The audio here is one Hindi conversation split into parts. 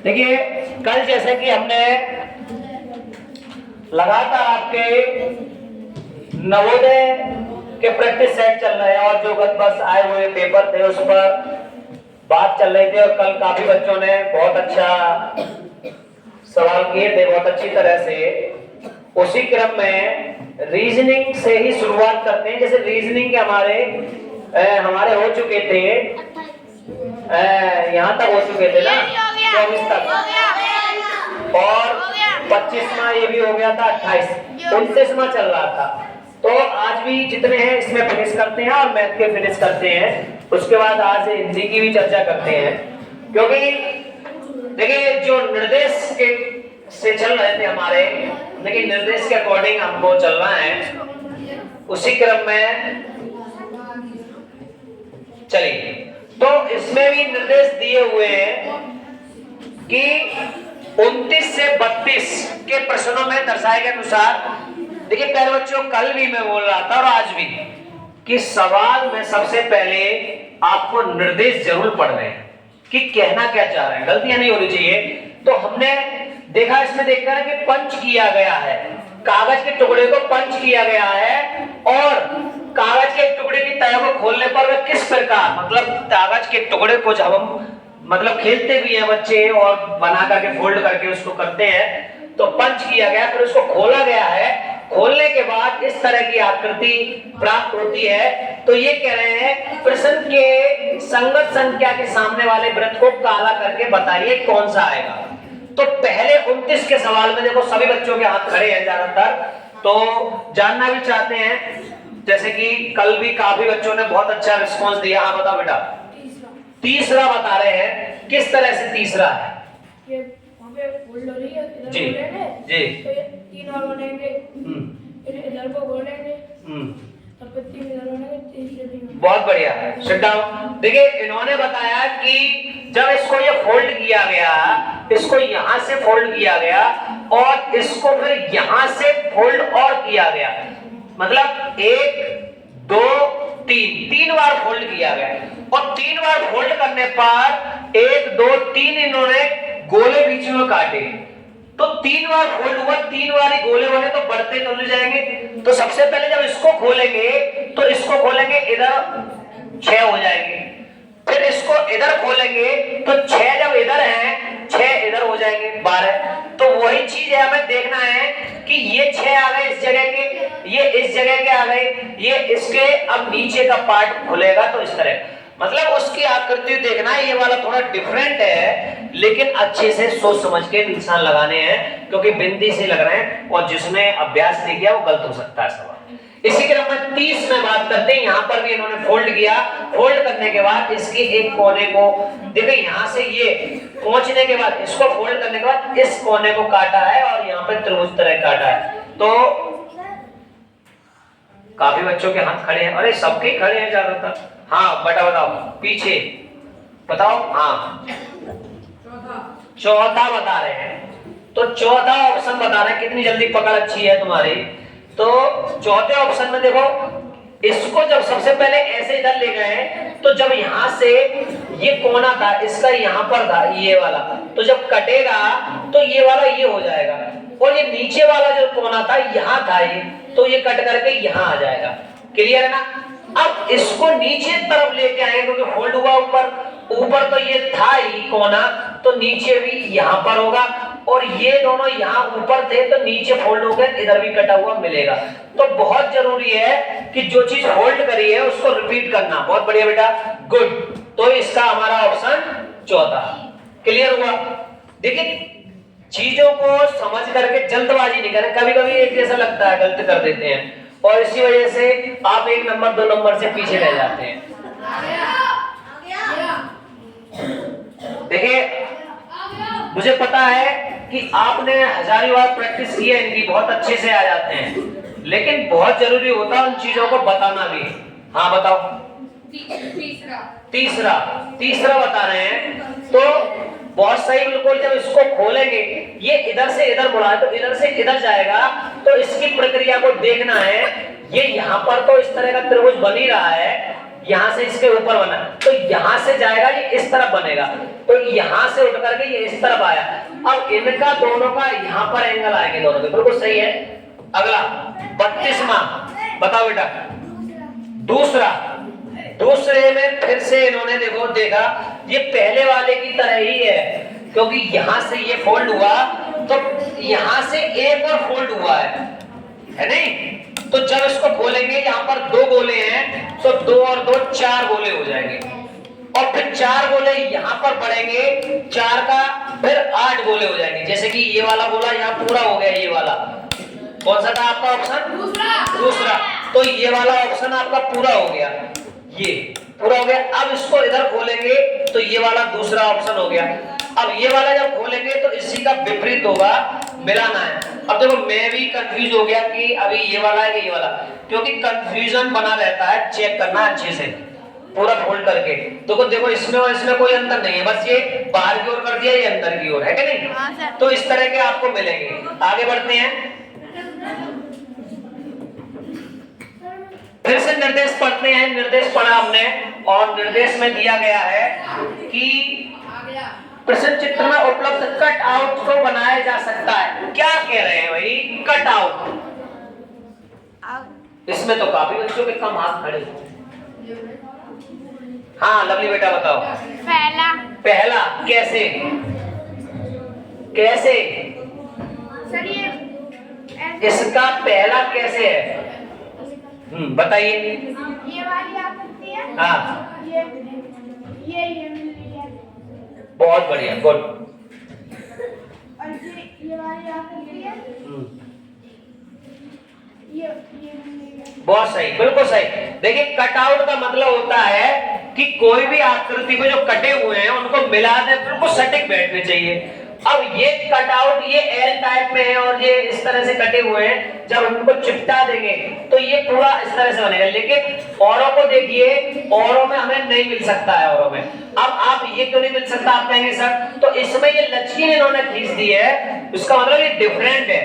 देखिए कल जैसे कि हमने लगातार आपके नवोदय के प्रैक्टिस सेट चल रहे हैं और जो गत वर्ष आए हुए पेपर थे उस पर बात चल रही थी और कल काफी बच्चों ने बहुत अच्छा सवाल किए थे, बहुत अच्छी तरह से। उसी क्रम में रीजनिंग से ही शुरुआत करते हैं। जैसे रीजनिंग के हमारे हो चुके थे, यहाँ तक हो चुके थे ना 24 तक, और 25वां ये भी हो गया था, 28 29वां चल रहा था। तो आज भी जितने हैं इसमें फिनिश करते हैं और मैथ के फिनिश करते हैं। उसके बाद आज हिंदी की भी चर्चा करते हैं, क्योंकि देखिए जो निर्देश के से चल रहे थे हमारे, लेकिन निर्देश के अकॉर्डिंग हमको चलना है। उसी क्रम में चलिए, तो इसमें भी निर्देश दिए हुए हैं कि 29 से 32 के प्रश्नों में दर्शाए गए अनुसार, देखिए प्यारे बच्चों कल भी मैं बोल रहा था और आज भी, कि सवाल में सबसे पहले आपको निर्देश जरूर पढ़ने हैं कि कहना क्या चाह रहे हैं, गलतियां नहीं होनी चाहिए। तो हमने देखा इसमें देखकर कि पंच किया गया है, कागज के टुकड़े को पंच किया गया है और कागज के टुकड़े की तह को खोलने पर वह किस प्रकार, मतलब कागज के टुकड़े को जब हम मतलब खेलते भी हैं बच्चे और बना करके फोल्ड करके उसको करते हैं, तो पंच किया गया, फिर उसको खोला गया है। खोलने के बाद इस तरह की आकृति प्राप्त होती है। तो ये कह रहे हैं प्रश्न के संगत संख्या के सामने वाले वृत्त को काला करके बताइए कौन सा आएगा। तो पहले 29 के सवाल में देखो सभी बच्चों के हाथ खड़े हैं ज्यादातर, तो जानना भी चाहते हैं। जैसे कि कल भी काफी बच्चों ने बहुत अच्छा रिस्पॉन्स दिया। हाँ बताओ बेटा। तीसरा बता रहे हैं, किस तरह से तीसरा है? ये वहाँ पे फोल्ड हो रही है, इधर जी बोलेंगे, जी, तो ये 3 और बनेंगे, फिर इधर को बोलेंगे, तब पे 3 इधर बनेंगे, तीसरे 3। बहुत बढ़िया। Sit down. देखिए इन्होंने बताया कि जब इसको ये फोल्ड किया गया, इसको यहां से फोल्ड किया गया और इसको फिर यहां से फोल्ड और किया गया, मतलब 1 2 3 बार फोल्ड किया गया और 3 बार फोल्ड करने पर 1 2 3 इन्होंने गोले बीच में काटे। तो 3 बार फोल्ड हुआ, 3 बार ही गोले बने, तो बढ़ते तो नहीं जाएंगे। तो सबसे पहले जब इसको खोलेंगे तो इसको खोलेंगे, इधर 6 हो जाएंगे, फिर इसको इधर खोलेंगे तो 6 जब इधर है 6 इधर हो जाएंगे 12। तो वही चीज है, हमें देखना है कि ये 6 आ गए इस जगह के, ये इस जगह के आ गए, ये इसके अब नीचे का पार्ट खुलेगा। तो इस तरह मतलब उसकी आकृति देखना है। ये वाला थोड़ा डिफरेंट है, लेकिन अच्छे से सोच समझ के निशान लगाने हैं, क्योंकि बिंदी से लग रहे हैं और जिसने अभ्यास नहीं किया वो गलत हो सकता है सवाल। इसी क्रम में 30 में बात करते हैं। यहाँ पर भी इन्होंने फोल्ड किया, फोल्ड करने के बाद इसके एक कोने को देखो, यहाँ से ये पहुंचने के बाद इसको फोल्ड करने के बाद इस कोने को काटा है और यहाँ पे त्रिभुज तरह काटा है। तो काफी बच्चों के हाथ खड़े हैं, अरे सबके खड़े हैं ज्यादातर। हाँ बेटा बताओ, पीछे बताओ। हाँ चौथा बता रहे हैं, तो चौथा ऑप्शन बता रहे हैं। कितनी जल्दी पकड़ अच्छी है तुम्हारी। तो चौथे ऑप्शन में देखो, इसको जब सबसे पहले ऐसे इधर ले गए, तो जब यहां से ये कोना था इसका यहाँ पर था ये वाला, तो जब कटेगा तो ये वाला ये हो जाएगा और ये नीचे वाला जो कोना था यहाँ था ये, तो ये कट करके यहाँ आ जाएगा। क्लियर है ना? अब इसको नीचे तरफ लेके आएंगे, क्योंकि फोल्ड हुआ ऊपर तो ये था ही कोना, तो नीचे भी यहाँ पर होगा और ये दोनों यहाँ ऊपर थे तो नीचे फोल्ड हो गए, इधर भी कटा हुआ मिलेगा। तो बहुत जरूरी है कि जो चीज होल्ड करी है उसको रिपीट करना। बहुत बढ़िया बेटा, गुड। तो इसका हमारा ऑप्शन चौथा। क्लियर हुआ? देखिए चीजों को समझ करके जल्दबाजी नहीं करें, कभी कभी एक जैसा लगता है गलत कर देते हैं और इसी वजह से आप 1 नंबर 2 नंबर से पीछे रह जाते हैं। देखिए मुझे पता है कि आपने हजारों बार प्रैक्टिस की है इनकी, बहुत अच्छे से आ जाते हैं, लेकिन बहुत जरूरी होता है उन चीजों को बताना भी। हाँ बताओ। तीसरा बता रहे हैं, तो बहुत सही बिल्कुल। जब इसको खोलेंगे ये इधर से इधर मुड़ा है तो इधर से इधर जाएगा, तो इसकी प्रक्रिया को देखना है। ये यहाँ पर तो इस तरह का त्रिभुज बन ही रहा है, यहाँ से इसके ऊपर बना, तो यहाँ से जाएगा ये इस तरफ बनेगा, तो यहाँ से उठ करके ये इस तरफ आया। अब इनका दोनों का यहाँ पर एंगल आएंगे दोनों के, बिल्कुल सही है। अगला 32वां, बताओ बेटा। दूसरे में फिर से इन्होंने देखा ये पहले वाले की तरह ही है, क्योंकि यहां से ये फोल्ड हुआ तो यहां से एक और फोल्ड हुआ है नहीं? तो जब इसको खोलेंगे, यहाँ पर 2 गोले हैं, तो 2 और 2 4 गोले हो जाएंगे, और फिर 4 गोले यहाँ पर पड़ेंगे, 4 का फिर 8 गोले हो जाएंगे। जैसे कि ये वाला गोला यहाँ पूरा हो गया, ये वाला कौन सा था आपका ऑप्शन? दूसरा। तो ये वाला ऑप्शन आपका पूरा हो गया, ये पूरा हो गया। अब इसको इधर खोलेंगे तो ये वाला दूसरा ऑप्शन हो गया। अब ये वाला जब खोलेंगे तो इसी का विपरीत होगा, मिलाना है। अब देखो मैं भी कंफ्यूज हो गया कि अभी ये वाला है कि ये वाला, क्योंकि कंफ्यूजन बना रहता है, चेक करना अच्छे से पूरा फोल्ड करके। देखो इसमें और इसमें कोई अंतर नहीं है, बस ये बाहर की ओर कर दिया, ये अंदर की ओर है कि नहीं? तो इस तरह के आपको मिलेंगे। आगे बढ़ते हैं, फिर से निर्देश पढ़ते हैं। निर्देश पढ़ा हमने, और निर्देश में दिया गया है कि प्रश्न चित्र में उपलब्ध कट आउट को बनाया जा सकता है। क्या कह रहे हैं भाई? Cut out. इसमें तो काफी बच्चों के कम हाथ खड़े हैं। हाँ लवली बेटा बताओ। पहला कैसे सर इसका पहला कैसे है? बताइए। ये वाली आ सकती है। हाँ ये मिल रही है। बहुत बढ़िया, गुड। और ये वाली आ सकती है। ये मिल रही है। बहुत सही, बिल्कुल सही। देखिए कटआउट का मतलब होता है कि कोई भी आकृति में जो कटे हुए हैं उनको मिला दे, बिल्कुल सटीक बैठने चाहिए। अब ये कटआउट ये एल टाइप में है और ये इस तरह से कटे हुए हैं, जब उनको चिपटा देंगे तो ये पूरा इस तरह से बनेगा। लेकिन औरों को देखिए, औरों में हमें नहीं मिल सकता है, औरों में। अब आप ये क्यों नहीं मिल सकता, आप कहेंगे सर तो इसमें ये लचकीन इन्होंने खींच दी है, इसका मतलब ये डिफरेंट है।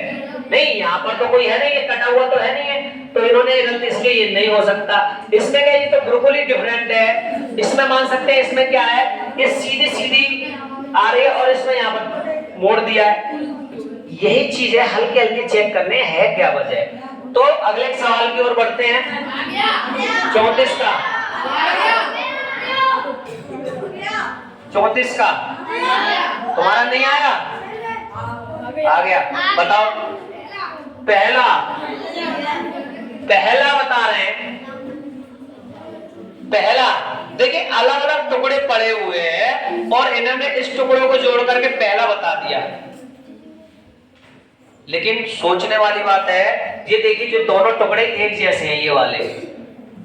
नहीं, यहाँ पर तो कोई है नहीं, ये कटा हुआ तो है नहीं है, तो इन्होंने गलती, इसलिए ये नहीं हो सकता। इसमें क्या, ये तो बिल्कुल ही डिफरेंट है। इसमें मान सकते हैं, इसमें क्या है, ये सीधी आ रही है और इसमें यहाँ पर मोड़ दिया है। यही चीज है, हल्के हल्के चेक करने हैं क्या वजह। तो अगले सवाल की ओर बढ़ते हैं। 34 का तुम्हारा नहीं आया? आ गया, बताओ। पहला बता रहे हैं। पहला देखिए, अलग अलग टुकड़े पड़े हुए हैं और इन्होंने इस टुकड़ों को जोड़ करके पहला बता दिया। लेकिन सोचने वाली बात है, ये देखिए जो दोनों टुकड़े एक जैसे हैं, ये वाले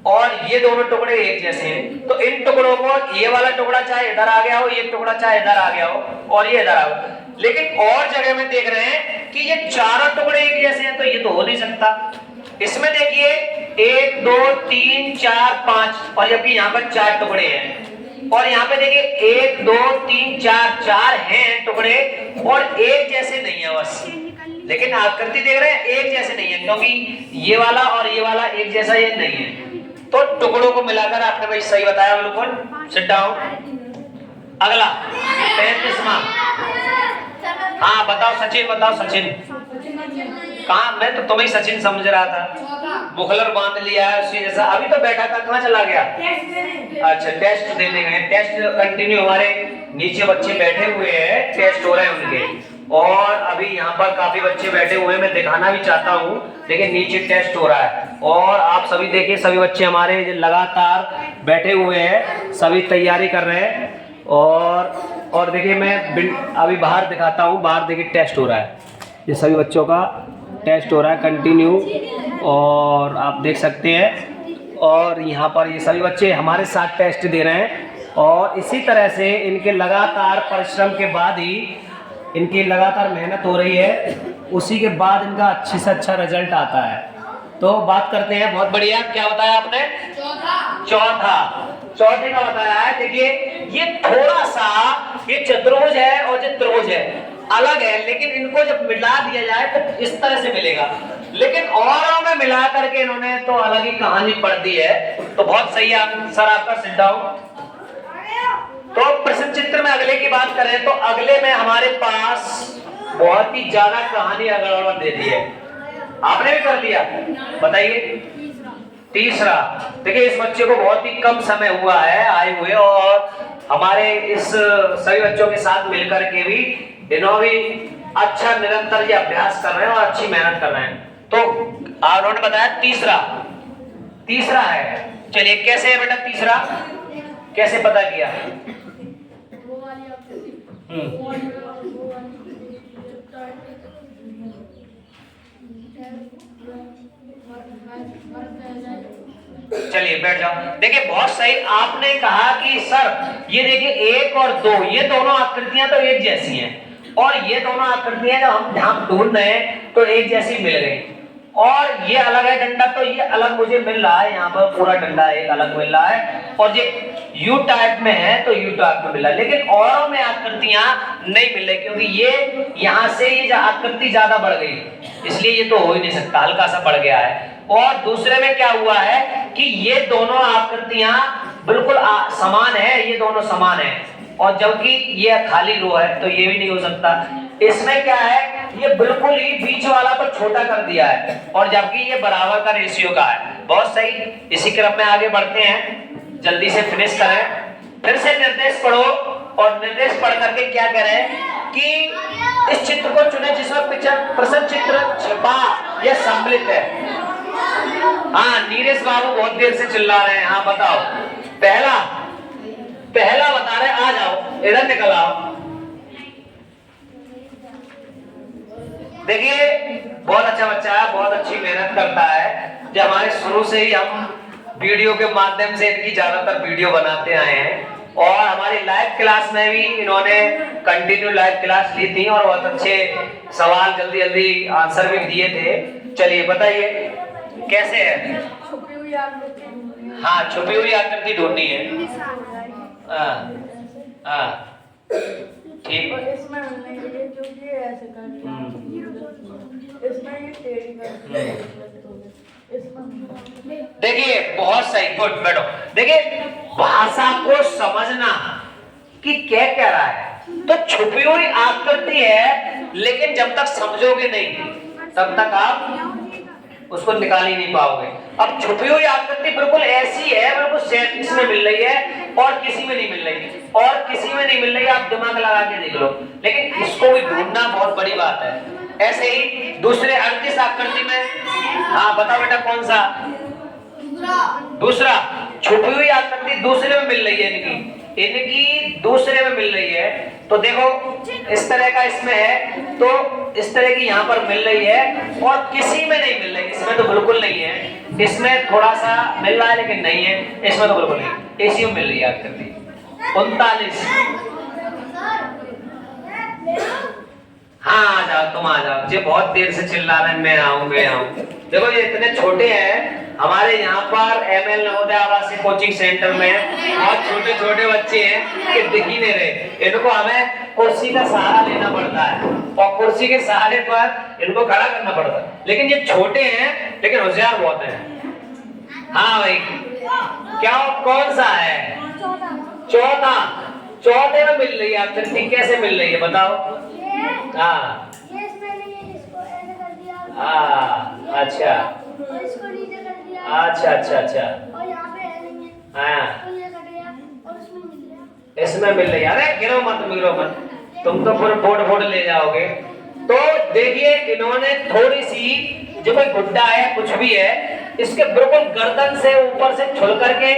और ये दोनों टुकड़े एक जैसे हैं, तो इन टुकड़ों को, ये वाला टुकड़ा चाहे इधर आ गया हो, ये टुकड़ा चाहे इधर आ गया हो और ये इधर आ गया, लेकिन और जगह में देख रहे हैं कि ये चारों टुकड़े एक जैसे हैं, तो ये तो हो नहीं सकता। इसमें देखिए 1 2 3 4 5 और जबकि यहाँ पर 4 टुकड़े हैं, और यहाँ पे देखिए 1 2 3 4 हैं टुकड़े और एक जैसे नहीं है बस। लेकिन आकृति देख रहे हैं एक जैसे नहीं है, क्योंकि ये वाला और ये वाला एक जैसा ये नहीं है। तो टुकड़ों को मिलाकर आपने भाई सही बताया, बिल्कुल। Sit down. अगला 35वां। हाँ बताओ सचिन, बताओ सचिन। कहाँ, मैं तो तुम्हें सचिन समझ रहा था, मुखलर बांध लिया है उसी जैसा। अभी तो बैठा था, कहाँ चला गया? अच्छा, टेस्ट देने गए। टेस्ट कंटिन्यू, हमारे नीचे बच्चे बैठे हुए हैं, टेस्ट हो रहे हैं उनके, और अभी यहाँ पर काफी बच्चे बैठे हुए हैं। मैं दिखाना भी चाहता हूँ, लेकिन नीचे टेस्ट हो रहा है और आप सभी देखिए, सभी बच्चे हमारे लगातार बैठे हुए हैं, सभी तैयारी कर रहे हैं। और देखिए मैं अभी बाहर दिखाता हूँ, बाहर देखिए टेस्ट हो रहा है, ये सभी बच्चों का टेस्ट हो रहा है कंटिन्यू, और आप देख सकते हैं। और यहाँ पर ये सभी बच्चे हमारे साथ टेस्ट दे रहे हैं, और इसी तरह से इनके लगातार परिश्रम के बाद ही, इनकी लगातार मेहनत हो रही है, उसी के बाद इनका अच्छे से अच्छा रिजल्ट आता है। तो बात करते हैं, बहुत बढ़िया। क्या बताया आपने? चौथे का बताया है। देखिए ये थोड़ा सा, ये चतुर्भुज है और ये त्रिभुज है, अलग है, लेकिन इनको जब मिला दिया जाए तो इस तरह से मिलेगा। लेकिन औरों में मिला करके इन्होंने तो अलग ही कहानी पढ़ दी है। तो बहुत सही है सर आपका, सिट डाउन। तो प्रश्न चित्र में अगले की बात करें तो अगले में हमारे पास बहुत ही ज्यादा कहानी गड़बड़ दे दी है। आपने भी कर लिया, बताइए। तीसरा, देखिए इस बच्चे को बहुत ही कम समय हुआ है आए हुए, और हमारे इस सभी बच्चों के साथ मिलकर के भी इन्होंने भी अच्छा निरंतर ये अभ्यास कर रहे हैं और अच्छी मेहनत कर रहे हैं। तो उन्होंने बताया तीसरा है। चलिए कैसे है बेटा तीसरा, कैसे पता किया? चलिए बैठ जाओ। देखिए बहुत सही आपने कहा कि सर ये देखिए 1 और 2 ये दोनों आकृतियां तो एक जैसी हैं, और ये दोनों आकृतियां जब हम ढूंढ रहे हैं तो एक जैसी मिल गई, और ये अलग है डंडा तो ये अलग मुझे मिल रहा है, यहाँ पर पूरा डंडा एक अलग मिल रहा है, और ये यू टाइप में है तो यू टाइप में मिल रहा है, लेकिन औरों में आकृतियां नहीं मिल रही क्योंकि ये यहाँ से ये आकृति ज्यादा बढ़ गई, इसलिए ये तो हो ही नहीं सकता, हल्का सा बढ़ गया है। और दूसरे में क्या हुआ है कि ये दोनों आकृतियां बिल्कुल समान है, ये दोनों समान है, और जबकि ये खाली रो है तो ये भी नहीं हो सकता। इसमें क्या है, ये बिल्कुल ही बीच वाला पर छोटा कर दिया है, और जबकि ये बराबर का रेशियो का है। बहुत सही, इसी क्रम में आगे बढ़ते हैं, जल्दी से फिनिश करें। फिर से निर्देश पढ़ो, और निर्देश पढ़ करके क्या कह रहे हैं कि इस चित्र को चुने जिसमें प्रश्न चित्र छिपा या सम्मिलित है। हाँ नीरज बाबू बहुत देर से चिल्ला रहे हैं, हाँ बताओ। पहला बता रहे, आ जाओ इधर निकल आओ। देखिए बहुत अच्छा बच्चा है, बहुत अच्छी मेहनत करता है। जब हमारे शुरू से ही हम वीडियो के माध्यम से इनकी ज्यादातर वीडियो बनाते आए हैं, और हमारी लाइव क्लास में भी इन्होंने कंटिन्यू लाइव क्लास ली थी और बहुत अच्छे सवाल जल्दी जल्दी आंसर भी दिए थे। चलिए बताइए कैसे है? छुपी हुई आकृति। हाँ छुपी हुई आकृति ढूंढनी है। ठीक। इसमें नहीं है क्योंकि ऐसे कर दिया, इसमें ये टेढ़ी कर दिया, इसमें देखिए बहुत सही, गुड बैठो। देखिए भाषा को समझना कि क्या कह रहा है, तो छुपी हुई आकृति है, लेकिन जब तक समझोगे नहीं तब तक आप उसको निकाल ही नहीं पाओगे। अब छुपी हुई आकृति बिल्कुल ऐसी है, बिल्कुल सेम इसमें मिल रही है और किसी में नहीं मिल रही, और किसी में नहीं मिल रही, आप दिमाग लगा के देख लो, लेकिन इसको भी ढूंढना बहुत बड़ी बात है। ऐसे ही दूसरे 38 आकृति में, हाँ बताओ बेटा कौन सा? दूसरा छुपी हुई आकृति दूसरे में मिल रही है, इनकी दूसरे में मिल रही है। तो देखो इस तरह का इसमें है, तो इस तरह की यहाँ पर मिल रही है, और किसी में नहीं मिल रही, इसमें तो बिल्कुल नहीं है, इसमें थोड़ा सा मिल रहा है लेकिन नहीं है, इसमें तो बिल्कुल नहीं, इसी में मिल रही है आकृति। 39, हाँ आ जाओ, तुम आ जाओ, ये बहुत देर से चिल्ला रहे हैं मैं आऊं। देखो ये इतने छोटे हैं, हमारे यहाँ पर ML नवोदय आवासीय कोचिंग सेंटर में बहुत छोटे छोटे बच्चे हैं कि दिख ही नहीं रहे, इनको हमें कुर्सी का सहारा लेना पड़ता है, और कुर्सी के सहारे पर इनको खड़ा करना पड़ता है, लेकिन ये छोटे हैं लेकिन होशियार बहुत हैं। हाँ भाई क्या कौन सा है? चौथे में मिल रही है आकृति, कैसे मिल रही है बताओ? हाँ अच्छा अच्छा और यहाँ पे है नहीं है, हाँ तो ये कट गया और इसमें मिल गया। इसमें मिल रही है। अरे गिरो मत, तुम तो पूरे फोड़ ले जाओगे। तो देखिए इन्होंने थोड़ी सी जो कोई गुड्डा है कुछ भी है, इसके बिल्कुल गर्दन से ऊपर से छुल करके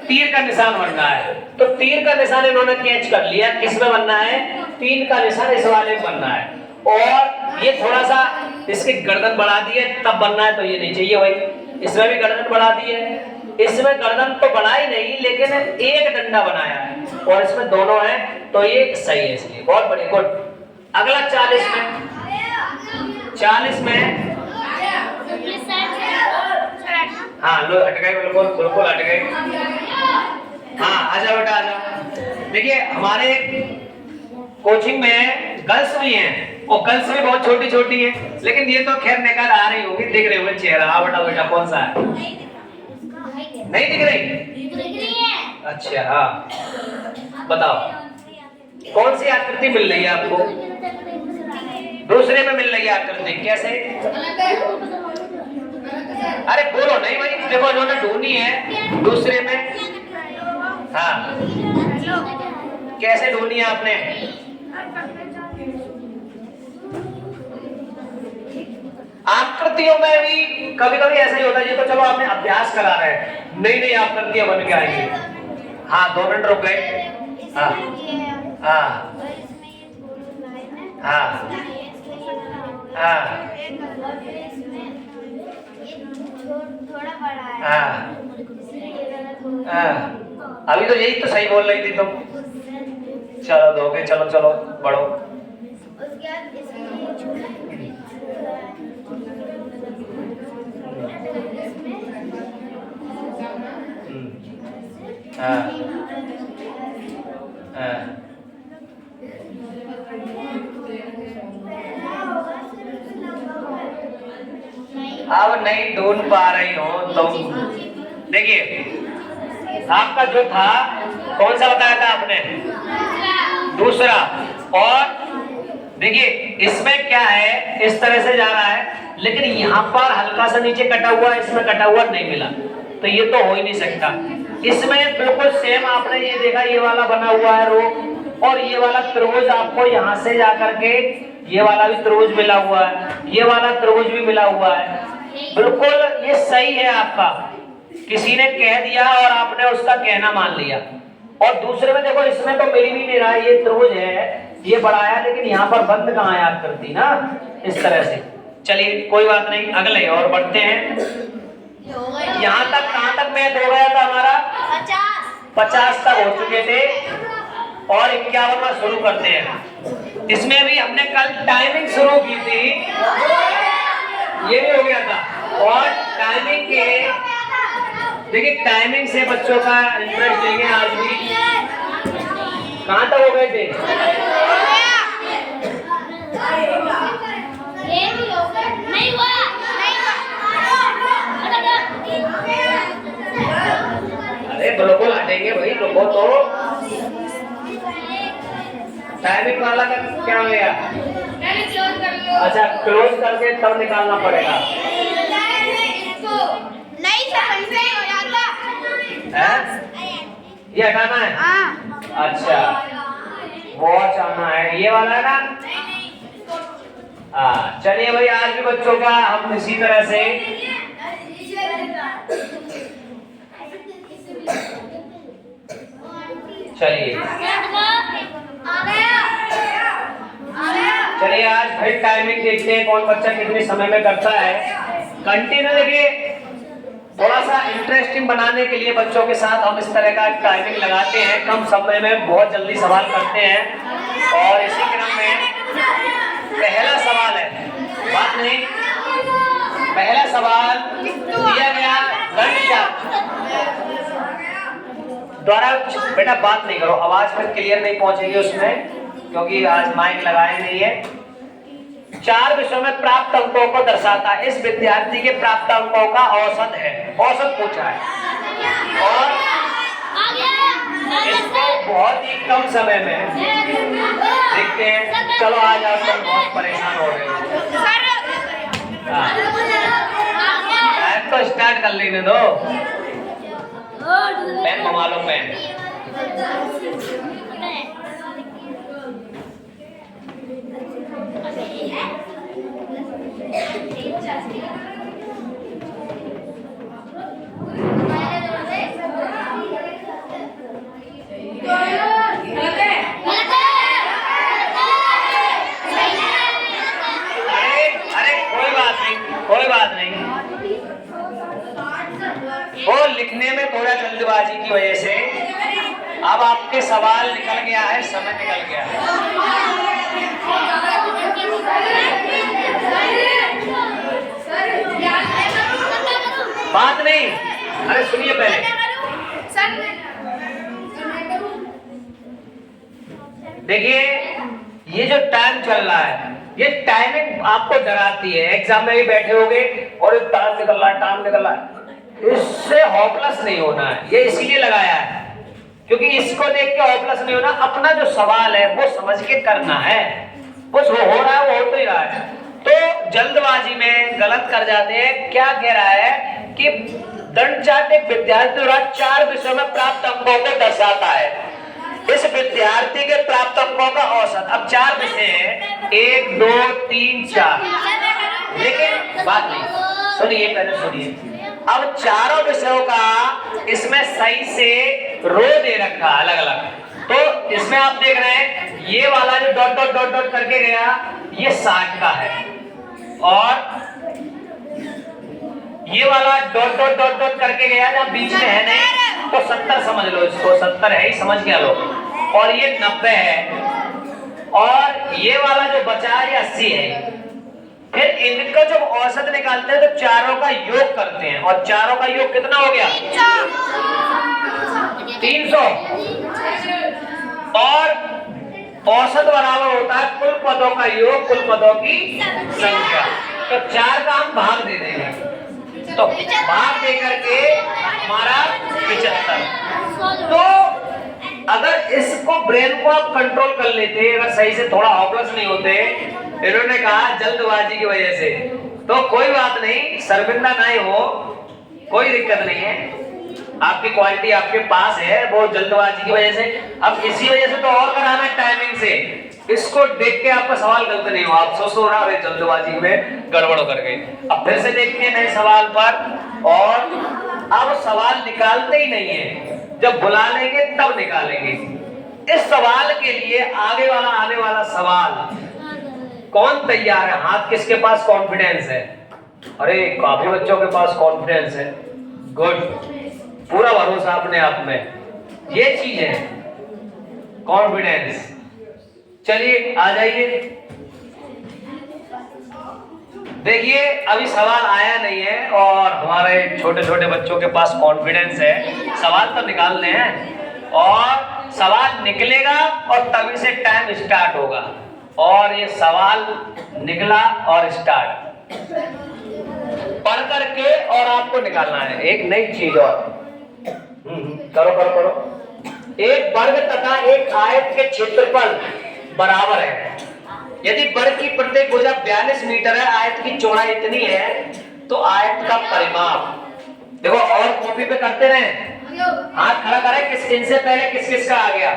तीर का निशान बनना है, तो तीर का निशान इन्होंने कैच कर लिया। किसमें बनना है? तीर का निशान इस वाले में बनना है, और ये थोड़ा सा इसकी गर्दन बढ़ा दी है तब बनना है, तो ये नहीं चाहिए भाई। इसमें भी गर्दन बढ़ा दी है, इसमें गर्दन तो बढ़ाई नहीं लेकिन एक डंडा बनाया है, और इसमें दोनों है तो ये सही है, इसलिए बहुत बढ़िया, गुड। अगला 40 में हाँ लो हट गए, बिल्कुल हट गए। हाँ आजा बेटा आजा। देखिए हमारे कोचिंग में गर्ल्स भी हैं, और गर्ल्स भी बहुत छोटी छोटी है, लेकिन ये तो खैर निकल आ रही होगी, देख रहे होंगे चेहरा। हाँ बेटा कौन सा है? नहीं दिख रही? दिख रही है। अच्छा हाँ, बताओ कौन सी आकृति मिल रही है आपको? दूसरे में मिल रही है आकृति, कैसे? अरे बोलो नहीं भाई, देखो इन्होंने ढूंढी है दूसरे में। हाँ, कैसे ढूंढी है आपने? आकृतियों में भी कभी कभी ऐसा ही होता है, ये तो चलो आपने अभ्यास करा रहे हैं, नई नई आकृतियां बन के आएंगी। हाँ 2 मिनट रुक गए। हाँ हाँ हाँ हाँ थोड़ा बड़ा है। हाँ हाँ, अभी तो यही तो सही बोल रही थी तुम। चलो दोगे, चलो चलो बढ़ो। उसके बाद इसमें ये छोटा हाँ हाँ, अब नहीं ढूंढ पा रही हो तुम। देखिए आपका जो था कौन सा बताया था आपने? दूसरा। और देखिए इसमें क्या है, इस तरह से जा रहा है, लेकिन यहाँ पर हल्का सा नीचे कटा हुआ, इसमें कटा हुआ नहीं मिला, तो ये तो हो ही नहीं सकता। इसमें बिल्कुल सेम आपने ये देखा, ये वाला बना हुआ है रो, और ये वाला त्रिभुज आपको यहाँ से जाकर के ये वाला भी त्रिभुज मिला हुआ है, ये वाला त्रिभुज भी मिला हुआ है। बिल्कुल ये सही है आपका, किसी ने कह दिया और आपने उसका कहना मान लिया। और दूसरे में देखो इसमें तो मिल भी नहीं रहा, ये त्रिभुज है, ये बड़ा है, लेकिन यहाँ पर बंद कहाँ है आकृति ना, इस तरह से। चलिए कोई बात नहीं, अगले और बढ़ते हैं। यहाँ तक कहाँ तक मैथ हो गया था हमारा? 50 तक हो चुके थे, और 51वां शुरू करते हैं। इसमें भी हमने कल टाइमिंग शुरू की थी, ये भी हो गया था। और टाइमिंग के देखिए, टाइमिंग से बच्चों का इंटरेस्ट लेंगे आज भी। कहाँ तक हो गए थे? नहीं हुआ। अरे बिल्कुल हटेंगे भाई, रुको तो। टाइमिंग वाला का क्या हो गया? अच्छा क्लोज करके तब निकालना पड़ेगा। नहीं सर, हो जाता है? ये हटाना है? अच्छा वॉच आना है, ये वाला है ना? चलिए भाई, आज भी बच्चों का हम इसी तरह से चलिए आज भाई टाइमिंग देखते हैं कौन बच्चा कितने समय में करता है। कंटिन्यू देखिए, थोड़ा सा इंटरेस्टिंग बनाने के लिए बच्चों के साथ हम इस तरह का टाइमिंग लगाते हैं, कम समय में बहुत जल्दी सवाल करते हैं। और इसी क्रम में पहला सवाल है, बात नहीं, पहला सवाल दिया गया द्वारा। बेटा बात नहीं करो, आवाज फिर क्लियर नहीं पहुंचेगी उसमें, क्योंकि आज माइक लगाए नहीं है। 4 विषयों में प्राप्त अंकों को दर्शाता है, इस विद्यार्थी के प्राप्त अंकों का औसत है, औसत पूछा है, और इसको बहुत ही कम समय में देखते हैं। चलो आज आप सब बहुत परेशान हो रहे हो, तो स्टार्ट कर लेने दो। पेन घुमा लो, पेन। कोई बात नहीं, वो लिखने में थोड़ा जल्दबाजी की वजह से अब आपके सवाल निकल गया है, समय निकल गया है। बात नहीं, अरे सुनिए पहले, देखिए ये जो टाइम चल रहा है, ये टाइमिंग आपको डराती है। एग्जाम में भी बैठे होगे और टाइम निकल रहा है, टाइम निकल रहा है, इससे हॉपलेस नहीं होना है, ये इसीलिए लगाया है क्योंकि इसको देख के हॉपलेस नहीं होना, अपना जो सवाल है वो समझ के करना है, बस वो हो रहा है, वो हो तो ही रहा है। तो जल्दबाजी में गलत कर जाते हैं। क्या कह रहा है कि दंड चार्ट एक विद्यार्थी द्वारा 4 विषयों में प्राप्त अंकों को दर्शाता है। इस विद्यार्थी के प्राप्त अंकों का औसत, अब 4 विषय हैं, 1 2 3 4, लेकिन बात नहीं, सुनिए पहले सुनिए। अब चारों विषयों का इसमें सही से रो दे रखा अलग अलग, तो इसमें आप देख रहे हैं ये वाला जो डॉट डॉट डॉट डॉट करके गया ये 60 का है, और ये वाला डॉट डॉट डॉट डॉट करके गया जब बीच में है नहीं तो 70 समझ लो, इसको 70 है ही, समझ गया लो, और ये 90 है, और ये वाला जो बचा है ये 80 है। फिर इनका जब औसत निकालते हैं तो चारों का योग करते हैं, और चारों का योग कितना हो गया 300, और औसत बराबर होता है कुल पदों का योग कुल पदों की संख्या। तो 4 का हम भाग दे देंगे, तो भाग दे करके हमारा 75। तो अगर इसको ब्रेन को आप कंट्रोल कर लेते, अगर सही से थोड़ा हॉपलेस नहीं होते, इन्होंने कहा जल्दबाजी की वजह से, तो कोई बात नहीं, शर्मिंदा नहीं हो, कोई दिक्कत नहीं है, आपकी क्वालिटी आपके पास है, वो जल्दबाजी की वजह से। अब इसी वजह से तो और कराना है टाइमिंग से, इसको देख के आपका सवाल गलत नहीं हो, आप सोचो रहा है जल्दबाजी में गड़बड़ कर गई। अब फिर से देखते हैं नए सवाल पर, और अब सवाल निकालते ही नहीं है, जब बुला लेंगे तब निकालेंगे। इस सवाल के लिए आगे वाला सवाल कौन तैयार है? हाथ किसके पास कॉन्फिडेंस है? अरे काफी बच्चों के पास कॉन्फिडेंस है, गुड, पूरा भरोसा अपने आप में, ये चीज है कॉन्फिडेंस। चलिए आ जाइए, देखिए अभी सवाल आया नहीं है और हमारे छोटे छोटे बच्चों के पास कॉन्फिडेंस है, सवाल तो निकालने हैं, और सवाल निकलेगा और तभी से टाइम स्टार्ट होगा, और ये सवाल निकला और स्टार्ट पढ़ करके और आपको निकालना है। एक नई चीज और करो करो करो, एक वर्ग तथा एक आयत के क्षेत्रफल बराबर है। यदि वर्ग की प्रत्येक भुजा 42 मीटर है, आयत की चौड़ाई इतनी है, तो आयत का परिमाप देखो, और कॉपी पे करते रहे, हाथ खड़ा करें, किस इनसे पहले किस किस का आ गया,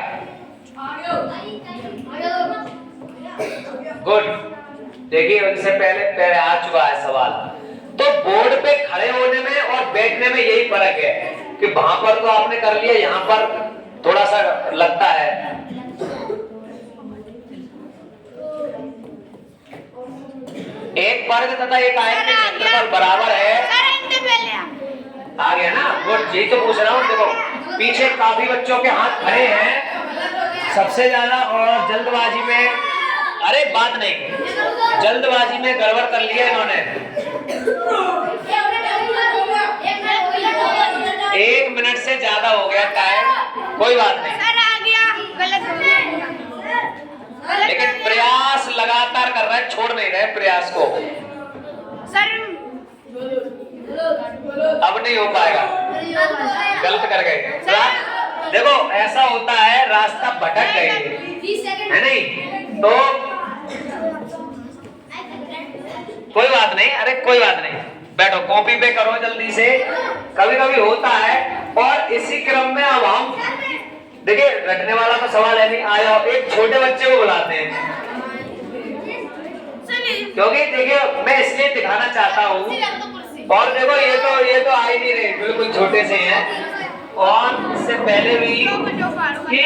गुड, देखिए उनसे पहले आ चुका है सवाल। तो बोर्ड पे खड़े होने में और बैठने में यही फर्क है कि वहां पर तो आपने कर लिया, यहाँ पर थोड़ा सा लगता है। एक वर्ग तथा एक आयत के क्षेत्रफल बराबर है, आ गया ना, गुड, यही तो पूछ रहा हूँ। देखो पीछे काफी बच्चों के हाथ खड़े हैं सबसे ज्यादा, और जल्दबाजी में, अरे बात नहीं, जल्दबाजी में गड़बड़ कर लिया इन्होंने। 1 मिनट से ज्यादा हो गया टाइम, कोई बात नहीं, लेकिन प्रयास लगातार कर रहे हैं, छोड़ नहीं रहे प्रयास को, अब नहीं हो पाएगा, गलत कर गए। देखो ऐसा होता है, रास्ता भटक गए है नहीं, तो कोई बात नहीं, अरे कोई बात नहीं, बैठो कॉपी पे करो जल्दी से, कभी कभी होता है। और इसी क्रम में अब हम देखिए, रटने वाला तो सवाल है नहीं, आया एक छोटे बच्चे को बुलाते हैं, क्योंकि देखिए मैं इसलिए दिखाना चाहता हूँ, और देखो ये तो आ ही नहीं रहे, बिल्कुल छोटे से हैं, और इससे पहले भी कि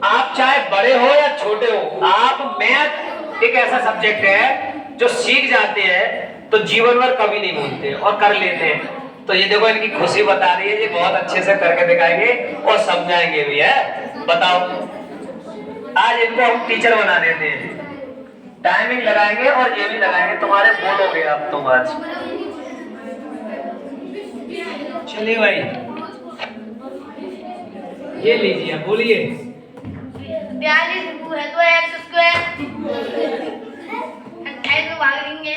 आप चाहे बड़े हो या छोटे हो, आप मैथ एक ऐसा सब्जेक्ट है जो सीख जाते हैं तो जीवन भर कभी नहीं भूलते और कर लेते हैं। तो ये देखो इनकी खुशी बता रही है, ये बहुत अच्छे से करके दिखाएंगे और समझाएंगे भी, है बताओ। आज इनको हम टीचर बना देते हैं, टाइमिंग लगाएंगे और ये भी लगाएंगे, तुम्हारे बोर्ड हो गए अब तुम आज। चलिए भाई ये लीजिए, बोलिए। 42 है तो x स्क्वायर 28 में भाग देंगे,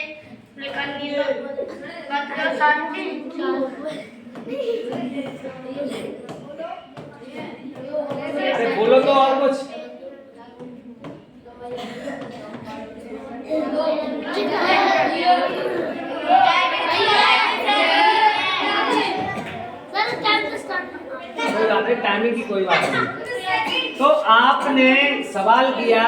निकाल लिए तो जो शांति अरे बोलो तो और कुछ। कोई बात नहीं, टाइमिंग की कोई बात नहीं। तो आपने सवाल किया,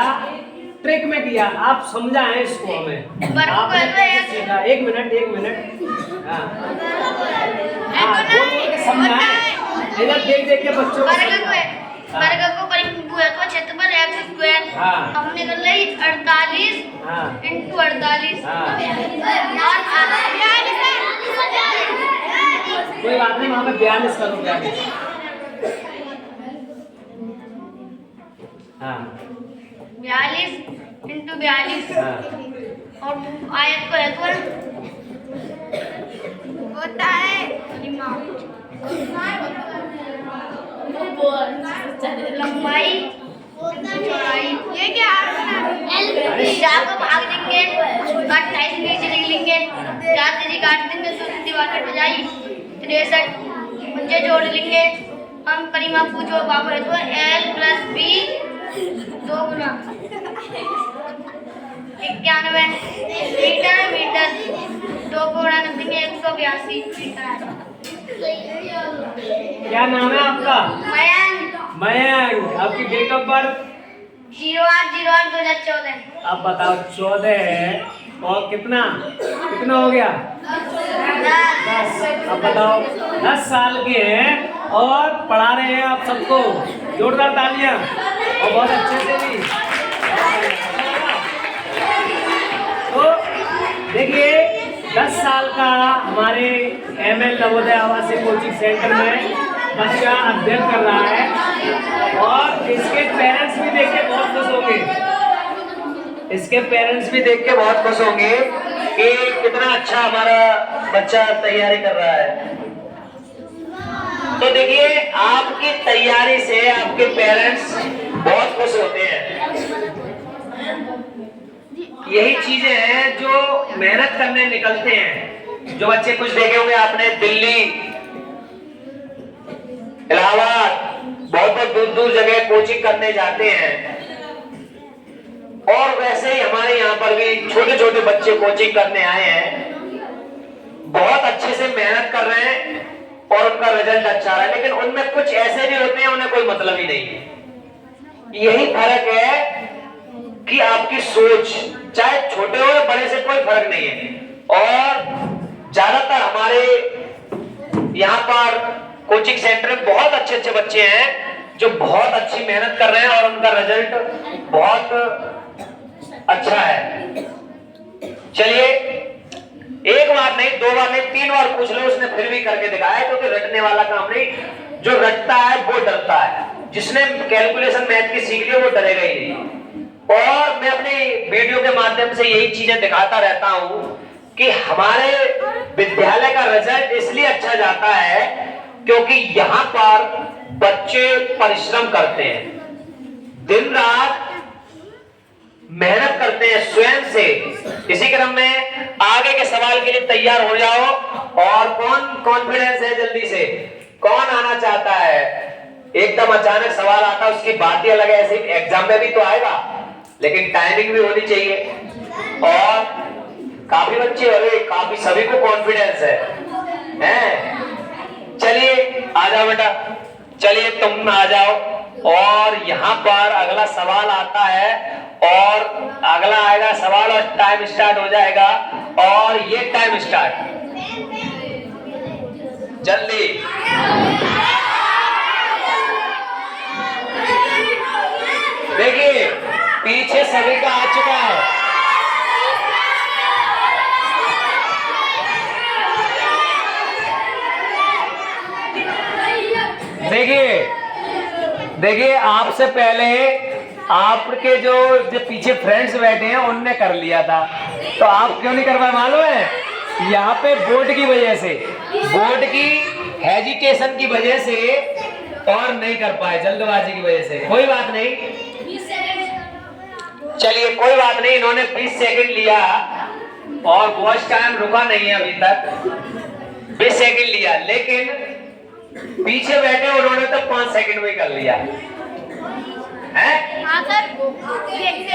ट्रिक में किया, आप समझाएं इसको हमें। आपने कैसे सीखा? एक मिनट। हाँ बोल के समझाएं। इधर देख के बच्चों को वर्ग को परिपूर्ण है तो क्षेत्रफल x स्क्वायर हमने कर ली 48 × 48 कोई बात नहीं, वहाँ पे 42 करो 42। हाँ 42 × 42 और आयत को है तो होता है लंबाई चौड़ाई। ये क्या है? 4 को भाग देंगे 28 नीचे लिख लेंगे 4 से काट देंगे तो दीवार कट जाएगी 63 मुझे जोड़ लेंगे हम परिमाप पूछो बाबू है तो L + B 2 गुना 91 मीटर 2 को गुणा कर देंगे 182 मीटर। क्या नाम है आपका? मयंक। आपकी डेट ऑफ बर्थ? 08/08/2014। अब बताओ 14 है और कितना हो गया? 10। अब बताओ 10 साल के हैं और पढ़ा रहे हैं आप सबको। जोरदार तालियां और बहुत अच्छे से भी। तो देखिए 10 साल का हमारे ML नवोदय आवासीय कोचिंग सेंटर में बच्चा अध्ययन कर रहा है और इसके पेरेंट्स भी देख के बहुत खुश होंगे। इसके पेरेंट्स भी देख के बहुत खुश होंगे कि कितना अच्छा हमारा बच्चा तैयारी कर रहा है। तो देखिए आपकी तैयारी से आपके पेरेंट्स बहुत खुश होते हैं। यही चीजें हैं जो मेहनत करने निकलते हैं। जो बच्चे कुछ देखे होंगे आपने, दिल्ली, इलाहाबाद, बहुत दूर जगह कोचिंग करने जाते हैं और वैसे ही हमारे यहाँ पर भी छोटे छोटे बच्चे कोचिंग करने आए हैं, बहुत अच्छे से मेहनत कर रहे हैं और उनका रिजल्ट अच्छा रहा है। लेकिन उनमें कुछ ऐसे भी होते हैं उन्हें कोई मतलब ही नहीं है। यही फर्क है कि आपकी सोच, चाहे छोटे हो या बड़े से कोई फर्क नहीं है। और ज्यादातर हमारे यहाँ पर कोचिंग सेंटर में बहुत अच्छे बच्चे हैं जो बहुत अच्छी मेहनत कर रहे हैं और उनका रिजल्ट बहुत अच्छा है। चलिए एक बार नहीं, 2 बार नहीं, 3 बार पूछ लो, उसने फिर भी करके दिखाया। क्योंकि रटने वाला काम नहीं, जो रटता है वो डरता है। जिसने कैलकुलेशन मैथ की सीख ली वो डरेगा ही नहीं। और मैं अपने वीडियो के माध्यम से यही चीजें दिखाता रहता हूं कि हमारे विद्यालय का रिजल्ट इसलिए अच्छा जाता है क्योंकि यहाँ पर बच्चे परिश्रम करते हैं, दिन रात मेहनत करते हैं स्वयं से। इसी क्रम में आगे के सवाल के लिए तैयार हो जाओ। और कौन कॉन्फिडेंस है, जल्दी से कौन आना चाहता है? एकदम अचानक सवाल आता है उसकी बात ही अलग है। ऐसे एग्जाम में भी तो आएगा, लेकिन टाइमिंग भी होनी चाहिए। और काफी बच्चे हो गए, काफी सभी को कॉन्फिडेंस है? चलिए आ जाओ बेटा, चलिए तुम आ जाओ। और यहाँ पर अगला सवाल आता है और अगला आएगा सवाल और टाइम स्टार्ट हो जाएगा। और ये टाइम स्टार्ट, जल्दी। देखिए पीछे सभी का आ चुका है। देखिए आपसे पहले आपके जो पीछे फ्रेंड्स बैठे हैं उनने कर लिया था, तो आप क्यों नहीं कर पाए मालूम है? यहाँ पे बोर्ड की वजह से, बोर्ड की हेजिटेशन की वजह से और नहीं कर पाए, जल्दबाजी की वजह से। कोई बात नहीं, चलिए कोई बात नहीं, इन्होंने 20 सेकंड लिया और वॉच टाइम रुका नहीं है अभी तक, 20 सेकंड लिया, लेकिन पीछे बैठे उन्होंने तो 5 सेकंड में कर लिया है। हाँ सर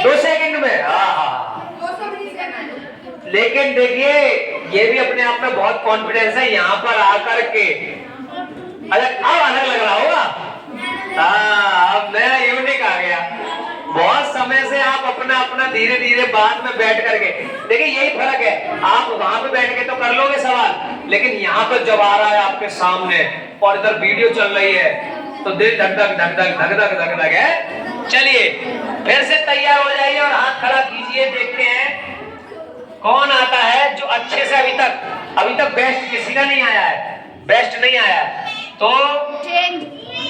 2 सेकंड में, हाँ। लेकिन देखिए ये भी अपने आप में बहुत कॉन्फिडेंस है, यहाँ पर आकर के अलग लग रहा होगा। हाँ, अब नया यूनिक आ गया। बहुत समय से आप अपना धीरे धीरे बाद में बैठ करके, देखिए यही फर्क है, आप वहां पे बैठ के तो कर लोगे सवाल, लेकिन यहाँ पे जब आ रहा है आपके सामने और इधर वीडियो चल रही है तो दिल धक धक है। चलिए फिर से तैयार हो जाइए और हाथ खड़ा कीजिए, देखते हैं कौन आता है जो अच्छे से अभी तक बेस्ट किसी का नहीं आया है, बेस्ट नहीं आया है। तो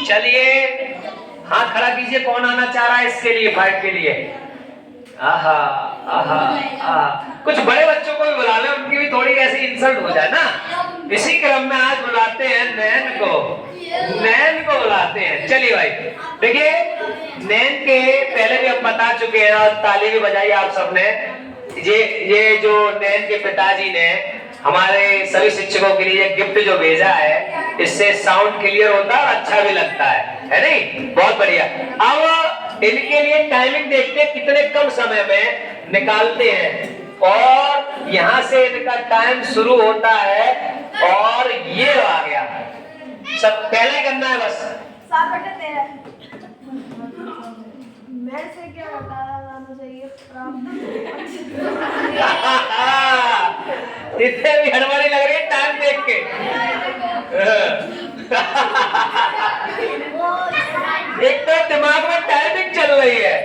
चलिए हाथ खड़ा कीजिए, कौन आना चाह रहा है इसके लिए, फाइट के लिए। आहा आहा आहा, कुछ बड़े बच्चों को भी बुला लें, उनकी भी थोड़ी ऐसी इंसल्ट हो जाए ना। इसी क्रम में आज बुलाते हैं नैन को बुलाते हैं। चलिए भाई देखिए, नैन के पहले भी हम बता चुके हैं और ताली भी बजाई आप सबने। ये जो नैन के पिताजी ने हमारे सभी शिक्षकों के लिए गिफ्ट जो भेजा है, इससे साउंड क्लियर होता है और अच्छा भी लगता है नहीं? बहुत बढ़िया। अब इनके लिए टाइमिंग देखते हैं कितने कम समय में निकालते हैं, और यहाँ से इनका टाइम शुरू होता है और ये आ गया। सब पहले करना है बस। मैं से क्या बताया जाना चाहिए? इतने भी हड़बड़ी लग रही है टाइम देख के। एक तो दिमाग में टाइमिंग चल रही है।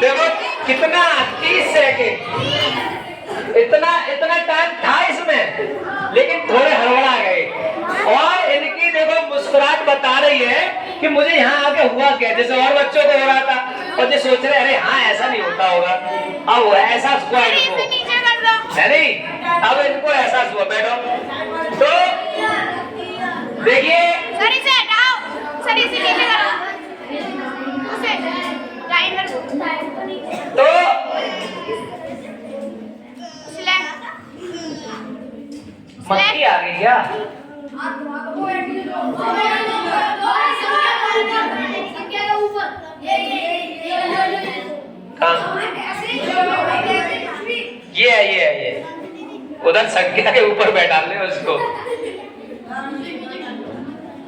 देखो कितना 30 सेकेंड, इतना टाइम था इसमें, लेकिन थोड़े हड़बड़ा गए। और इनकी देखो मुस्कुराहट बता रही है कि मुझे यहाँ आके हुआ क्या, जैसे और बच्चों को हो रहा था और जो सोच रहे अरे हाँ ऐसा नहीं होता होगा, अब एहसास हुआ इनको, है नहीं? अब इनको एहसास हुआ। बैठो। तो देखिए तो मक्खी आ गई क्या? ये उधर संख्या के ऊपर बैठा ले उसको।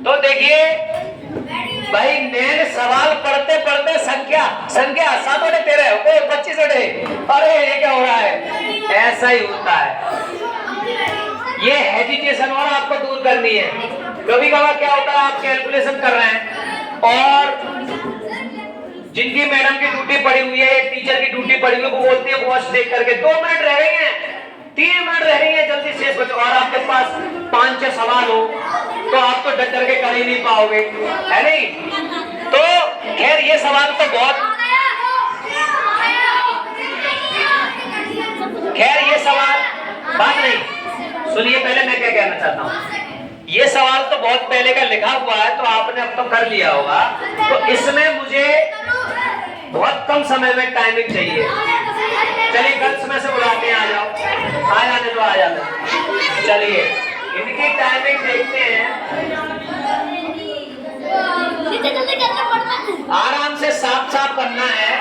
तो देखिए भाई, नैन सवाल पढ़ते पढ़ते संख्या 7 बटे 13, 25 बटे, अरे ये क्या हो रहा है? ऐसा ही होता है। ये हेजिटेशन और आपको दूर करनी है। कभी कभार क्या होता है, आप कैलकुलेशन कर रहे हैं और जिनकी मैडम की ड्यूटी पड़ी हुई है, टीचर की ड्यूटी पड़ी हुई है, वो बोलती है वॉच देख करके 2 मिनट रह गई हैं, 3 मिनट रह गई है, जल्दी शेष बचो, और आपके पास 5-6 सवाल हो तो आप तो डट करके कर ही नहीं पाओगे, है नहीं? तो खैर ये सवाल तो बहुत, खैर ये सवाल बात नहीं, सुनिए पहले मैं क्या कहना चाहता हूँ। ये सवाल तो बहुत पहले का लिखा हुआ है, तो आपने अब तो कर लिया होगा, तो इसमें मुझे बहुत कम समय में टाइमिंग चाहिए। चलिए गर्ल्स में से बुलाते हैं, आ जाओ, आ जाने दो, आ जाने। चलिए इनकी टाइमिंग देखते हैं। आराम से साफ साफ करना है।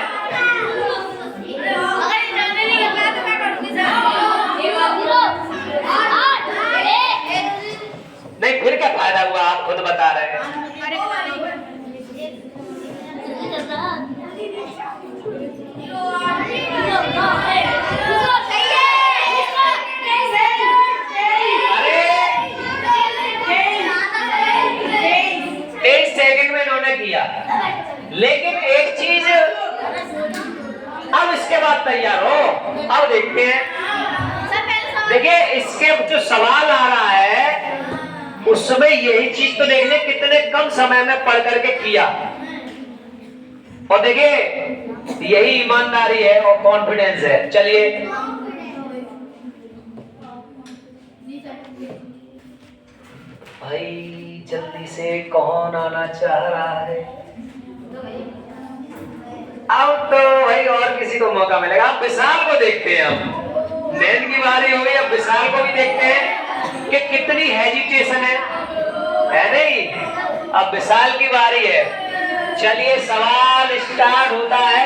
नहीं फिर क्या फायदा हुआ, आप खुद बता रहे हैं। सेकंड में इन्होंने किया, लेकिन एक चीज अब इसके बाद तैयार हो। अब देखते हैं, देखिए इसके जो सवाल आ रहा है उसमें यही चीज तो देखने कितने कम समय में पढ़ करके किया, और देखिए यही ईमानदारी है और कॉन्फिडेंस है। चलिए भाई जल्दी से कौन आना चाह रहा है? अब तो भाई और किसी को मौका मिलेगा। अब विशाल को देखते हैं। अब नैन की बारी हो गई, अब विशाल को भी देखते हैं कि कितनी हेजिटेशन है नहीं? अब विशाल की बारी है। चलिए सवाल स्टार्ट होता है।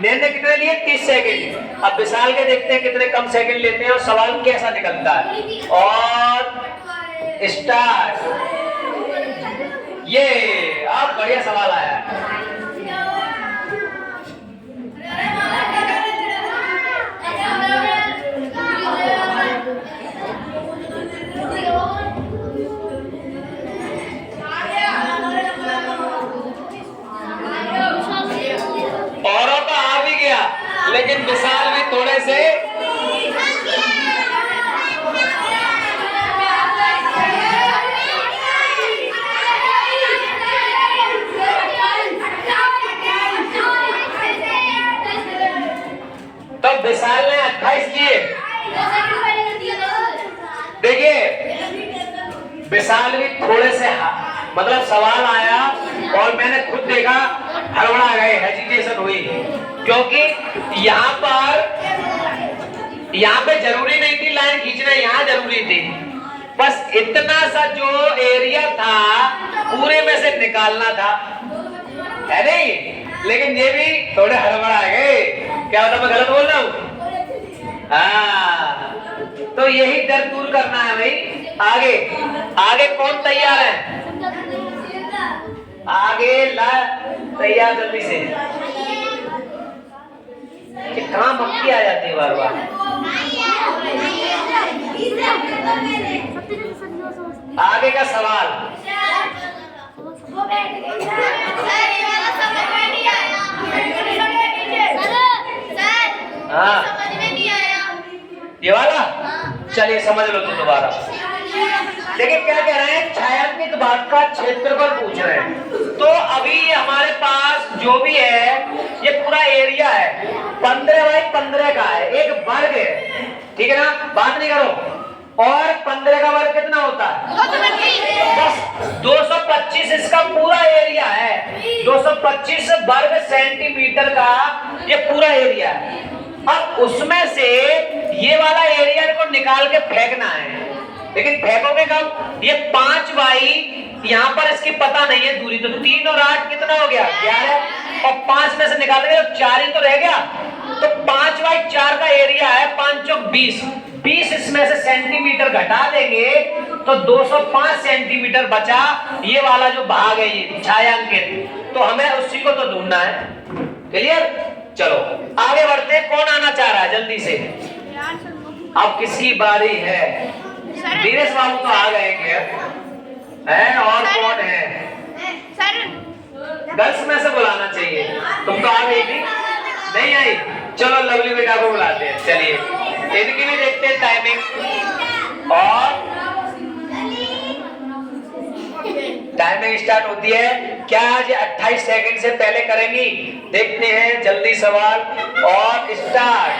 नैन ने कितने लिए? 30 सेकंड। अब विशाल के देखते हैं कितने कम सेकंड लेते हैं और सवाल कैसा निकलता है। और स्टार्ट। ये अब बढ़िया सवाल आया है। औरों तो आ भी गया, लेकिन विशाल भी थोड़े से तो विशाल ने 28 किए। देखिए विशाल भी थोड़े से मतलब सवाल आया और मैंने खुद देखा हड़बड़ा गए, हेजिटेशन हुई, क्योंकि यहाँ पे जरूरी नहीं थी लाइन खींचना, यहाँ जरूरी थी। बस इतना सा जो एरिया था पूरे में से निकालना था, है नहीं? लेकिन ये भी थोड़े हड़बड़ा गए। क्या होता, मैं गलत बोल रहा हूँ? हाँ, तो यही डर दूर करना है भाई। आगे आगे कौन तैयार है? आगे ला तैयार जल्दी से। कहाँ मक्खी आ जाती है बार बार। आगे का सवाल। हाँ ये वाला, चलिए समझ लो तो दोबारा। देखिए क्या कह रहे हैं, छायांकित भाग का क्षेत्रफल पूछ रहे हैं। तो अभी हमारे पास जो भी है ये पूरा एरिया है 15 बाई 15 का है, एक वर्ग है, ठीक है ना? बात नहीं करो। और 15 का वर्ग कितना होता है? बस 225 इसका पूरा एरिया है। 225 वर्ग सेंटीमीटर का ये पूरा एरिया है। अब उसमें से ये वाला एरिया को निकाल के फेंकना है, लेकिन फेंकोगे कब? ये 5 बाई, यहाँ पर इसकी पता नहीं है दूरी, तो 3 और 8 कितना हो गया? 11। और 5 में से निकालेंगे तो 4 ही तो रह गया। तो 5 बाई 4 का एरिया है, 5 चौक 20। 20 इसमें से सेंटीमीटर घटा देंगे तो 205 सेंटीमीटर बचा। ये वाला जो भाग है ये छायांकित, तो हमें उसी को तो ढूंढना है। क्लियर? चलो आगे बढ़ते हैं। कौन आना चाह रहा है जल्दी से? अब किसकी बारी है? दिनेश बाबू तो आ गए क्या? है और कौन है? गर्ल्स में से बुलाना चाहिए। तुम तो आ गई थी, नहीं आई? चलो लवली बेटा को बुलाते हैं। चलिए इनकी भी देखते हैं टाइमिंग। और टाइमिंग स्टार्ट होती है। क्या आज 28 सेकंड से पहले करेंगी? देखते हैं जल्दी सवाल और स्टार्ट।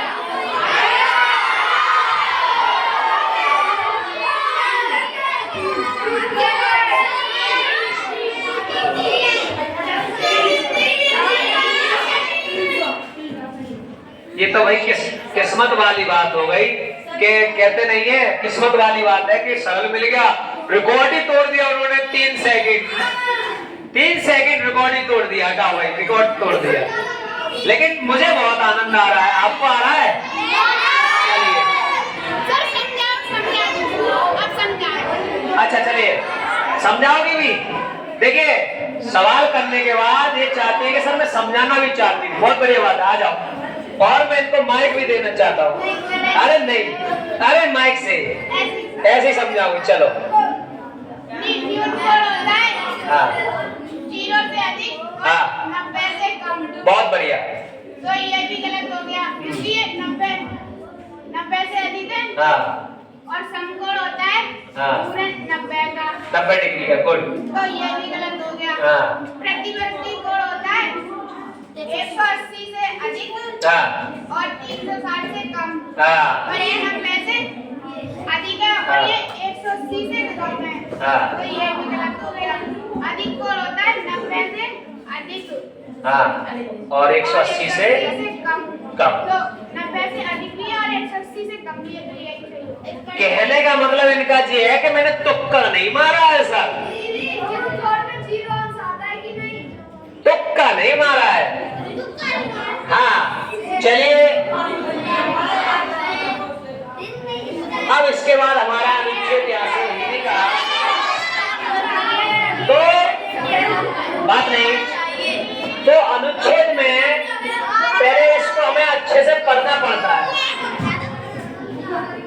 ये तो भाई किस्मत वाली बात हो गई कि कहते नहीं है, किस्मत वाली बात है कि सरल मिल गया। रिकॉर्ड ही तोड़ दिया उन्होंने। 3 सेकंड रिकॉर्ड ही तोड़ दिया। हटाओ भाई, रिकॉर्ड तोड़ दिया। लेकिन मुझे बहुत आनंद आ रहा है। आपको आ रहा है? अच्छा चलिए समझाओगी भी। देखिए सवाल करने के बाद ये चाहते हैं कि सर मैं समझाना भी चाहती हूँ। बहुत बढ़िया बात है, आ जाओ। और मैं इनको माइक भी देना चाहता हूँ। अरे नहीं, अरे माइक से ऐसे ही समझाऊंगी। चलो हाँ 0 से अधिक हाँ 90 से कम। बहुत बढ़िया। तो ये भी गलत हो गया क्योंकि 90 से अधिक है। हाँ और समकोण होता है हाँ। पूरे 90 का। 90 डिग्री का। गुड। तो ये भी गलत हो गया। हाँ। प्रतिवर्ती कोण होता है 180 से अधिक हाँ और 360 से कम। हाँ और ये 90 से अधिक है और ये 180 से कम है। हाँ। तो ये विकल्प हो गया। अधिक कोण होता है 90 से अधिक, हाँ, और 180 से कम। कम। तो 90 से अधिक भी है और 180 से कम भी है, तो यही सही होगा। कहने का मतलब इनका ये है कि मैंने तुक्का नहीं मारा है सर, तुक्का नहीं मारा है। हाँ, चलिए अब इसके बाद हमारा अनुच्छेद यहाँ से हिंदी का, तो बात नहीं, तो अनुच्छेद में पहले इसको हमें अच्छे से पढ़ना पड़ता है,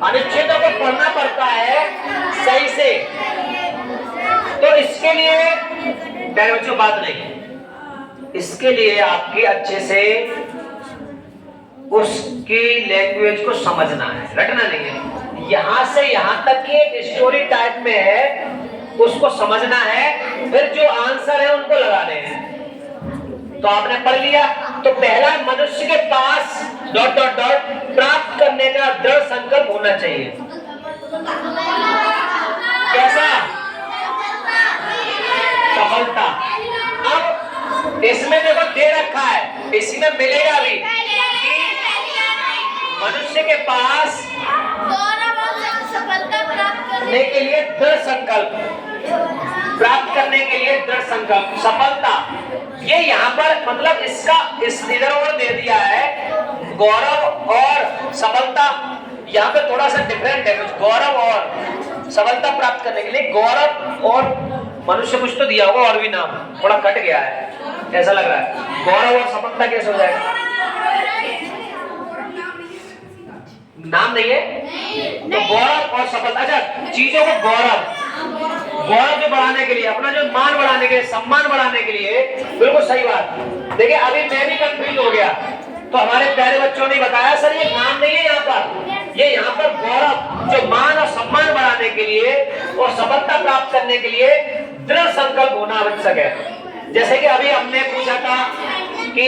अनुच्छेदों को पढ़ना पड़ता है सही से। तो इसके लिए प्यारे बच्चों बात नहीं, इसके लिए आपकी अच्छे से उसकी लैंग्वेज को समझना है, रटना नहीं है। यहां से यहां तक की एक स्टोरी टाइप में है, उसको समझना है, फिर जो आंसर है उनको लगाने हैं। तो आपने पढ़ लिया, तो पहला मनुष्य के पास ... प्राप्त करने का दृढ़ संकल्प होना चाहिए। कैसा? सफलता। अब इसमें देखो दे रखा है, इसी में मिलेगा भी कि मनुष्य के पास सफलता प्राप्त करने के लिए दृढ़ संकल्प, प्राप्त करने के लिए दृढ़ संकल्प, सफलता। ये यहाँ पर मतलब इसका इस इधर और दे दिया है गौरव और सफलता, यहाँ पे थोड़ा सा डिफरेंट है कुछ, गौरव और सफलता प्राप्त करने के लिए गौरव और मनुष्य कुछ तो दिया होगा और भी नाम थोड़ा कट गया है ऐसा लग रहा है। गौरव और सफलता कैसे हो जाएगा? नाम नहीं है तो गौरव और सफलता। अच्छा, चीजों को गौरव जो बढ़ाने के लिए, अपना जो मान बढ़ाने के लिए, सम्मान बढ़ाने के लिए, बिल्कुल सही बात। देखिए अभी मैं भी कंफ्यूज हो गया, तो हमारे प्यारे बच्चों ने बताया सर ये नाम नहीं है यहाँ पर, ये यहाँ पर गौरव जो मान और सम्मान बढ़ाने के लिए और सफलता प्राप्त करने के लिए दृढ़ संकल्प होना आवश्यक है। जैसे कि अभी हमने पूछा था कि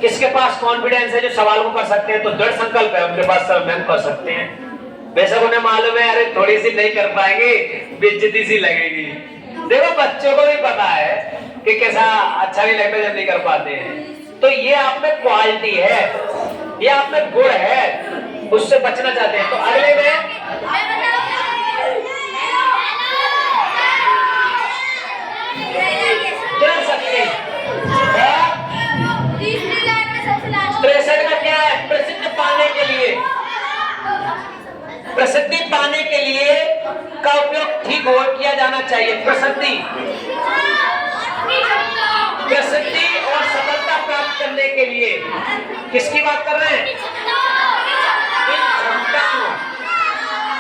किसके पास कॉन्फिडेंस है जो सवाल को कर सकते हैं, तो दृढ़ संकल्प है उनके पास, सर मैम कर सकते हैं। बेशक उन्हें मालूम है अरे थोड़ी सी नहीं कर पाएंगे, बेइज्जती सी लगेगी। देखो बच्चों को भी पता है कि कैसा अच्छा नहीं लगता जब नहीं कर पाते हैं। तो ये आप में क्वालिटी है, ये आप में गुण है, उससे बचना चाहते हैं। तो अगले में दृढ़ शक्ति, 63 का क्या है? प्रसिद्ध पाने के लिए, प्रसिद्धि पाने के लिए का उपयोग ठीक हो किया जाना चाहिए। प्रसिद्धि और सफलता प्राप्त करने के लिए किसकी बात कर रहे हैं? इन क्षमताओं,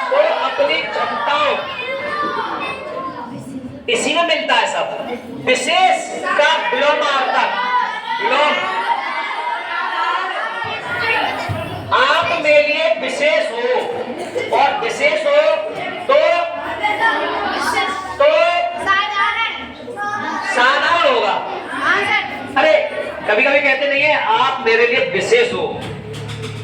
तो अपनी क्षमताओं, इसी में मिलता है सब। विशेष का विलोमार्थक, विलोम, आप मेरे लिए विशेष हो, और विशेष हो तो साधारण होगा। अरे कभी कभी कहते नहीं है आप मेरे लिए विशेष हो,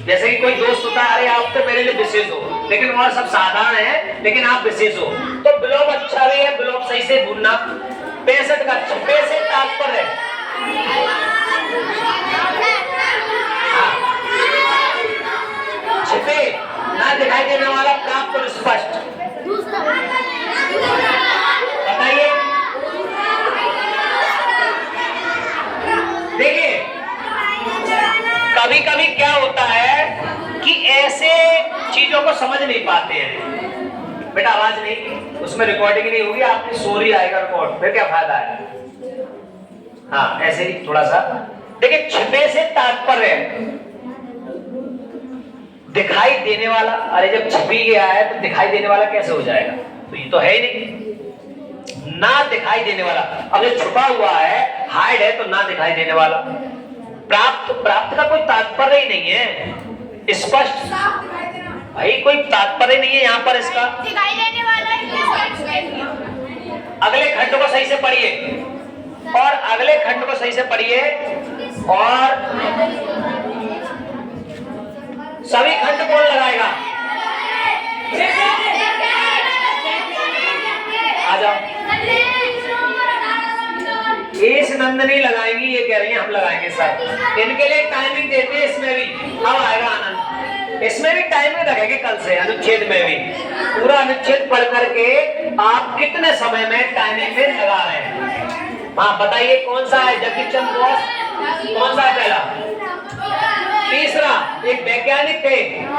जैसे कि कोई दोस्त होता है अरे आप तो मेरे लिए विशेष हो, लेकिन वह सब साधारण है, लेकिन आप विशेष हो। तो विलोम अच्छा भी है, विलोम सही से ढूंढना। 65 का छुपे से तात्पर्य है, छिपे ना दिखाई देने वाला, प्राप्त और स्पष्ट। बताइए, देखिए कभी कभी क्या होता है कि ऐसे चीजों को समझ नहीं पाते हैं। बेटा आवाज नहीं, उसमें रिकॉर्डिंग नहीं होगी, आपकी सोरी आएगा रिकॉर्ड, फिर क्या फायदा है? हाँ ऐसे ही थोड़ा सा देखिए, छिपे से तात्पर्य दिखाई देने वाला। अरे जब छिपी गया है तो दिखाई देने वाला कैसे हो जाएगा? तो ये तो है ही नहीं, ना दिखाई देने वाला। अब जो छुपा हुआ है, हाइड है, तो ना दिखाई देने वाला। प्राप्त का कोई तात्पर्य ही नहीं है, स्पष्ट भाई कोई तात्पर्य नहीं है यहाँ पर इसका। दिखाई देने वाला अगले खंड को सही से पढ़िए, और अगले खंड को सही से पढ़िए, और सभी खंड कौन लगाएगा? आ जाओ। इस नंदनी लगाएंगी, ये कह रही हैं हम लगाएंगे सर। इनके लिए टाइमिंग देते हैं, इसमें भी अब आएगा आनंद। इसमें भी टाइमिंग रखेंगे कल से, अनुच्छेद में भी पूरा अनुच्छेद पढ़ करके आप कितने समय में टाइमिंग में लगा रहे हैं। हाँ बताइए कौन सा है जगदीश चंद्र बोस, कौन सा है पहला? तीसरा एक वैज्ञानिक थे,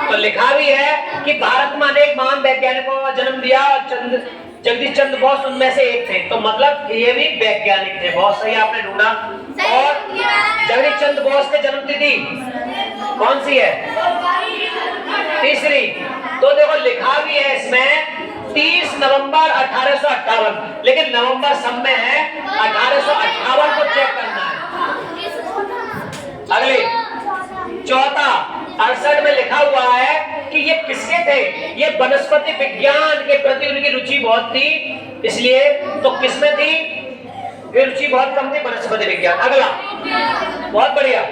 तो लिखा भी है कि भारत में अनेक महान वैज्ञानिकों का जन्म दिया, जगदीश चंद्र बोस उनमें से एक थे, तो मतलब ये भी वैज्ञानिक थे। बहुत सही आपने ढूंढा। और जगदीश चंद्र बोस के जन्म तिथि कौन सी है? तीसरी। तो देखो लिखा भी है इसमें 30 नवंबर 1858, लेकिन नवंबर सब में है, 1858 को चेक करना है। अगले चौथा 68 में लिखा हुआ है कि ये किसके थे? ये वनस्पति विज्ञान के प्रति उनकी रुचि बहुत थी, इसलिए तो किसमें थी? ये रुचि बहुत कम थी, वनस्पति विज्ञान। अगला बहुत बढ़िया,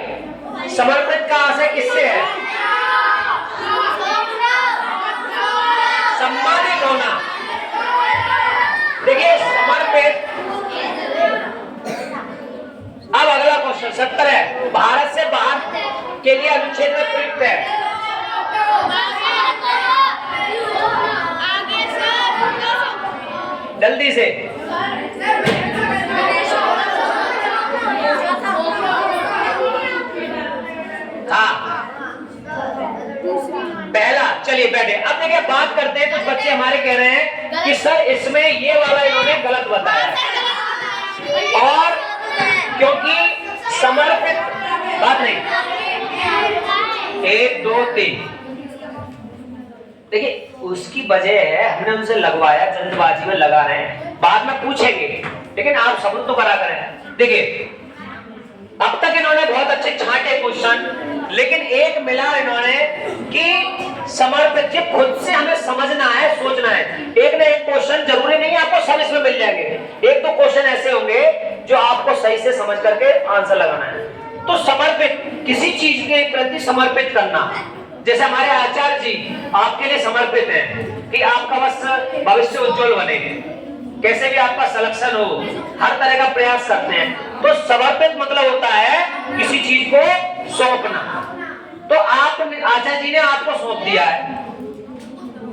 समर्पित का आशय किससे है? सम्मानित होना। देखिए समर्पित। अब अगला क्वेश्चन 70 है, भारत से बाहर के लिए अनुच्छेद में प्रयुक्त है। जल्दी से हाँ पहला। चलिए बैठे। अब देखिए बात करते हैं, कुछ बच्चे हमारे कह रहे हैं कि सर इसमें ये वाला इन्होंने गलत बताया, और क्योंकि समर्पित बात नहीं। 1 2 3 देखिए उसकी वजह है, हमने उनसे लगवाया, जल्दबाजी में लगा रहे हैं, बाद में पूछेंगे, लेकिन आप सबूत तो करा करें। देखिए अब तक इन्होंने बहुत अच्छे छांटे क्वेश्चन, लेकिन एक मिला इन्होंने कि समर्पित जी खुद से हमें समझना है, सोचना है। एक ना एक क्वेश्चन जरूरी नहीं है आपको सब इसमें मिल जाएंगे, एक तो क्वेश्चन ऐसे होंगे जो आपको सही से समझ करके आंसर लगाना है। तो समर्पित, किसी चीज के प्रति समर्पित करना, जैसे हमारे आचार्य जी आपके लिए समर्पित हैं कि आपका बस भविष्य उज्जवल बने, कैसे भी आपका सिलेक्शन हो, हर तरह का प्रयास करते हैं। तो समर्पित मतलब होता है किसी चीज को सौंपना। तो आप आचार्य जी ने आपको सौंप दिया है,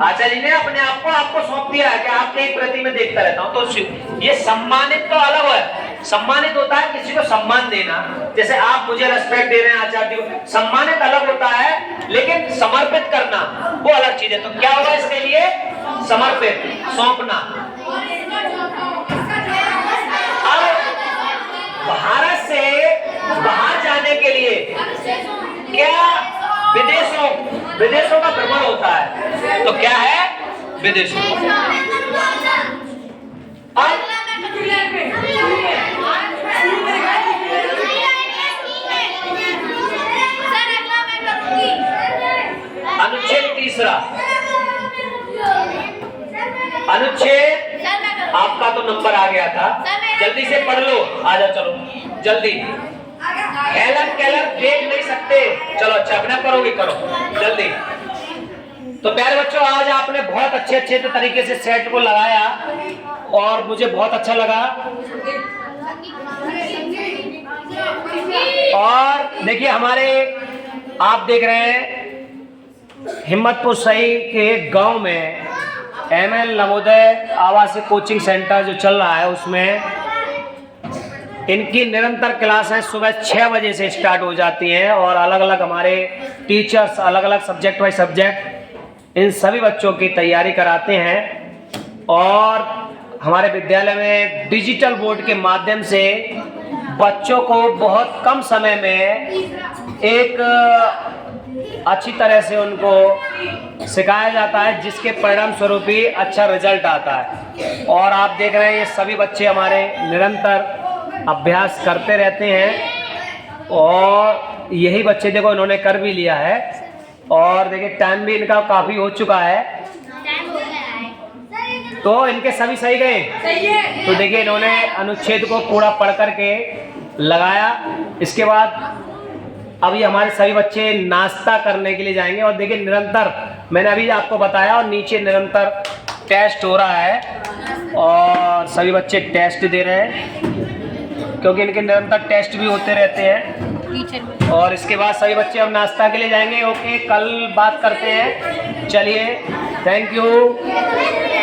आचार्य जी ने अपने आप को आपको सौंप दिया है कि आपके ही प्रति में देखता रहता हूं। तो ये सम्मानित तो अलग है, सम्मानित होता है किसी को सम्मान देना, जैसे आप मुझे रेस्पेक्ट दे रहे हैं आचार्य जी, सम्मानित अलग होता है, लेकिन समर्पित करना वो अलग चीज है। तो क्या होगा इसके लिए? समर्पित, सौंपना। अब भारत से बाहर जाने के लिए क्या विदेशों का भ्रमण होता है, तो क्या है? विदेशों। अनुच्छेद तीसरा, अनुच्छेद आपका तो नंबर आ गया था, जल्दी से पढ़ लो, आ जाओ चलो जल्दी। हेलन केलर देख नहीं सकते, चलो अच्छा अपना करोगे करो जल्दी। तो प्यारे बच्चों आज आपने बहुत अच्छे तरीके से सेट को लगाया और मुझे बहुत अच्छा लगा। और देखिए हमारे आप देख रहे हैं हिम्मतपुर सही के गांव में ML नवोदय आवासीय कोचिंग सेंटर जो चल रहा है, उसमें इनकी निरंतर क्लासें सुबह 6 बजे से स्टार्ट हो जाती हैं और अलग अलग हमारे टीचर्स अलग अलग सब्जेक्ट वाइज सब्जेक्ट इन सभी बच्चों की तैयारी कराते हैं। और हमारे विद्यालय में डिजिटल बोर्ड के माध्यम से बच्चों को बहुत कम समय में एक अच्छी तरह से उनको सिखाया जाता है, जिसके परिणाम स्वरूप ही अच्छा रिजल्ट आता है। और आप देख रहे हैं ये सभी बच्चे हमारे निरंतर अभ्यास करते रहते हैं और यही बच्चे देखो इन्होंने कर भी लिया है। और देखिए टाइम भी इनका काफ़ी हो चुका है, तो इनके सभी सही गए। तो देखिए इन्होंने अनुच्छेद को पूरा पढ़ करके लगाया। इसके बाद अब ये हमारे सभी बच्चे नाश्ता करने के लिए जाएंगे। और देखिए निरंतर मैंने अभी आपको बताया और नीचे निरंतर टेस्ट हो रहा है। और सभी बच्चे टेस्ट दे रहे हैं क्योंकि इनके निरंतर टेस्ट भी होते रहते हैं। और इसके बाद सभी बच्चे अब नाश्ता के लिए जाएंगे। ओके, कल बात करते हैं। चलिए, थैंक यू।